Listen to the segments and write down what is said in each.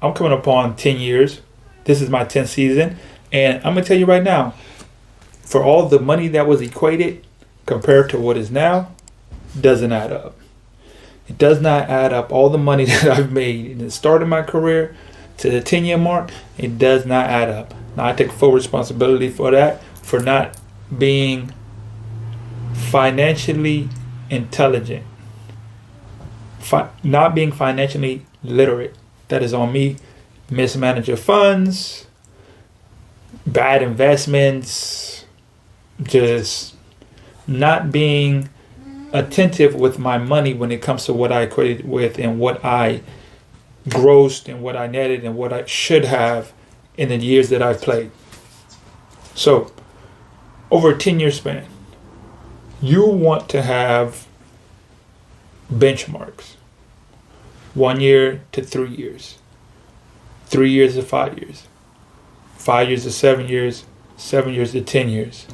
I'm coming upon 10 years. This is my 10th season. And I'm going to tell you right now, for all the money that was equated compared to what is now, doesn't add up. It does not add up. All the money that I've made in the start of my career to the 10-year mark, it does not add up. Now, I take full responsibility for that, for not being financially intelligent, not being financially literate. That is on me. Mismanage funds, bad investments, just not being attentive with my money when it comes to what I equated with and what I grossed and what I netted and what I should have in the years that I've played. So, over a 10-year span, you want to have benchmarks. 1 year to 3 years. 3 years to 5 years. 5 years to 7 years. 7 years to 10 years.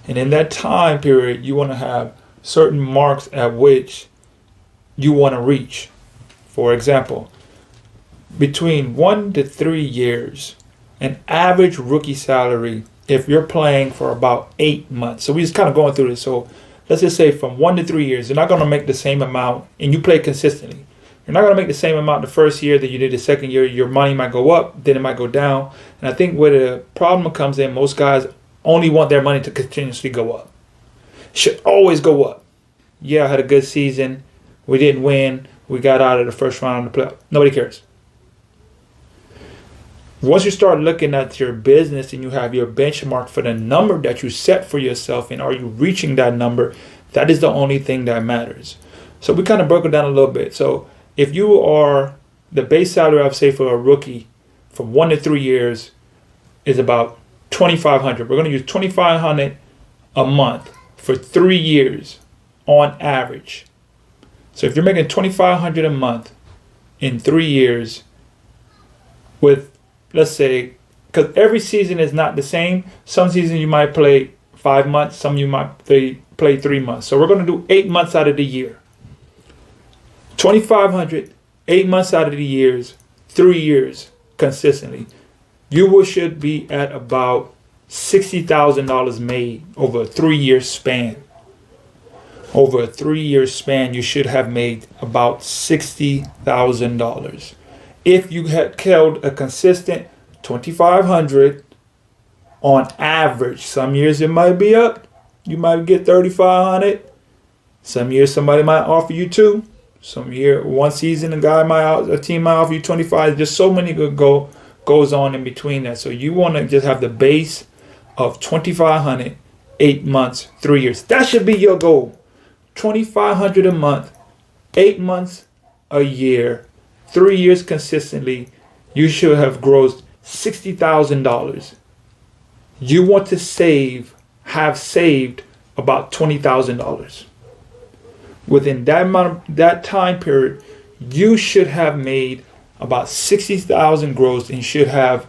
And in that time period, you want to have certain marks at which you want to reach. For example, between 1 to 3 years, an average rookie salary, if you're playing for about 8 months. So we're just kind of going through this. So let's just say from 1 to 3 years, you're not going to make the same amount, and you play consistently. You're not going to make the same amount the first year that you did the second year. Your money might go up, then it might go down. And I think where the problem comes in, most guys only want their money to continuously go up. Should always go up. Yeah, I had a good season. We didn't win. We got out of the first round of the playoff. Nobody cares. Once you start looking at your business and you have your benchmark for the number that you set for yourself and are you reaching that number, that is the only thing that matters. So we kind of broke it down a little bit. So if you are, the base salary, I'd say for a rookie from 1 to 3 years is about $2,500. We're going to use $2,500 a month for 3 years on average. So if you're making $2,500 a month in 3 years with, let's say, because every season is not the same. Some seasons you might play 5 months, some you might play 3 months. So we're going to do 8 months out of the year. $2,500, 8 months out of the years, 3 years consistently. You should be at about $60,000 made over a 3-year span. Over a 3-year span, you should have made about $60,000. If you had held a consistent $2,500 on average, some years it might be up. You might get $3,500. Some years somebody might offer you $2,000. Some year, one season, a team might offer you $25,000. Just so many goes on in between that. So you want to just have the base of $2,500, 8 months, 3 years. That should be your goal. $2,500 a month, 8 months a year, 3 years consistently. You should have grossed $60,000. You want to have saved about $20,000. Within that time period, you should have made about $60,000 gross and should have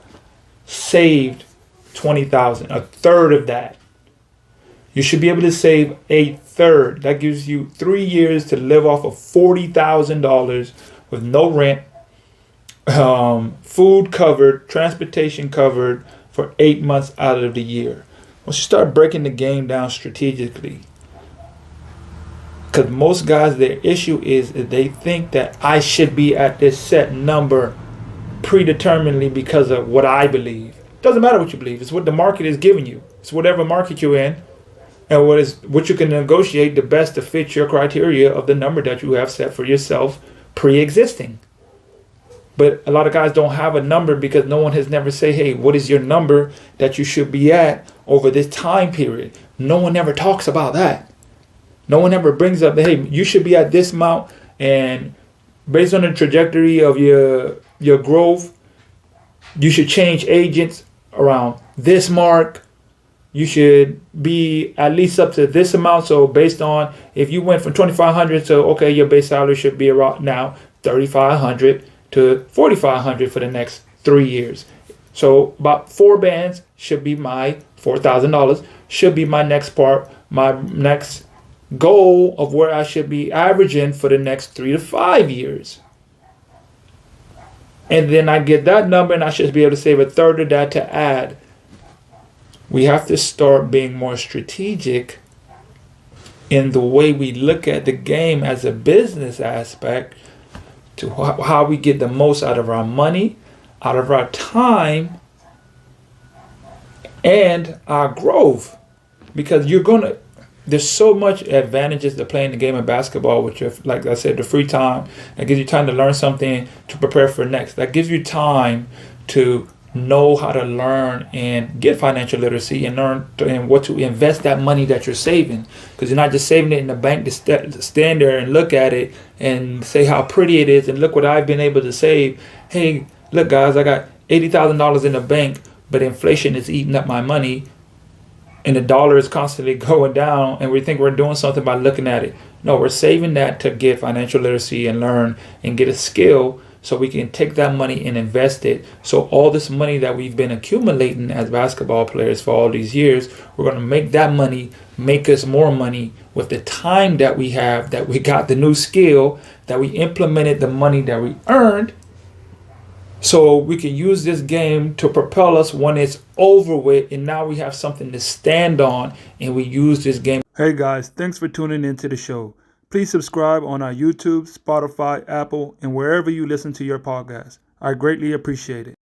saved $20,000, a third of that. You should be able to save a third. That gives you 3 years to live off of $40,000 with no rent, food covered, transportation covered for 8 months out of the year. Once you start breaking the game down strategically, because most guys, their issue is that they think that I should be at this set number predeterminedly because of what I believe. Doesn't matter what you believe. It's what the market is giving you. It's whatever market you're in, and what you can negotiate the best to fit your criteria of the number that you have set for yourself pre-existing. But a lot of guys don't have a number because no one has never said, hey, what is your number that you should be at over this time period? No one ever talks about that. No one ever brings up, hey, you should be at this amount, and based on the trajectory of your growth, you should change agents around this mark. You should be at least up to this amount. So based on if you went from $2,500 to, okay, your base salary should be around now $3,500 to $4,500 for the next 3 years. So about 4 bands should be my $4,000 should be my next part, my next goal of where I should be averaging for the next 3 to 5 years. And then I get that number and I should be able to save a third of that to add. We have to start being more strategic in the way we look at the game as a business aspect, to how we get the most out of our money, out of our time, and our growth. Because there's so much advantages to playing the game of basketball with your, like I said, the free time. That gives you time to learn something to prepare for next. That gives you time to know how to learn and get financial literacy and learn and what to invest that money that you're saving. Because you're not just saving it in the bank to stand there and look at it and say how pretty it is and look what I've been able to save. Hey, look guys, I got $80,000 in the bank, but inflation is eating up my money and the dollar is constantly going down, and we think we're doing something by looking at it. No, we're saving that to get financial literacy and learn and get a skill, so we can take that money and invest it. So all this money that we've been accumulating as basketball players for all these years, we're going to make that money make us more money with the time that we have, that we got the new skill, that we implemented the money that we earned. So we can use this game to propel us when it's over with, and now we have something to stand on, and we use this game. Hey guys, thanks for tuning into the show. Please subscribe on our YouTube, Spotify, Apple, and wherever you listen to your podcast. I greatly appreciate it.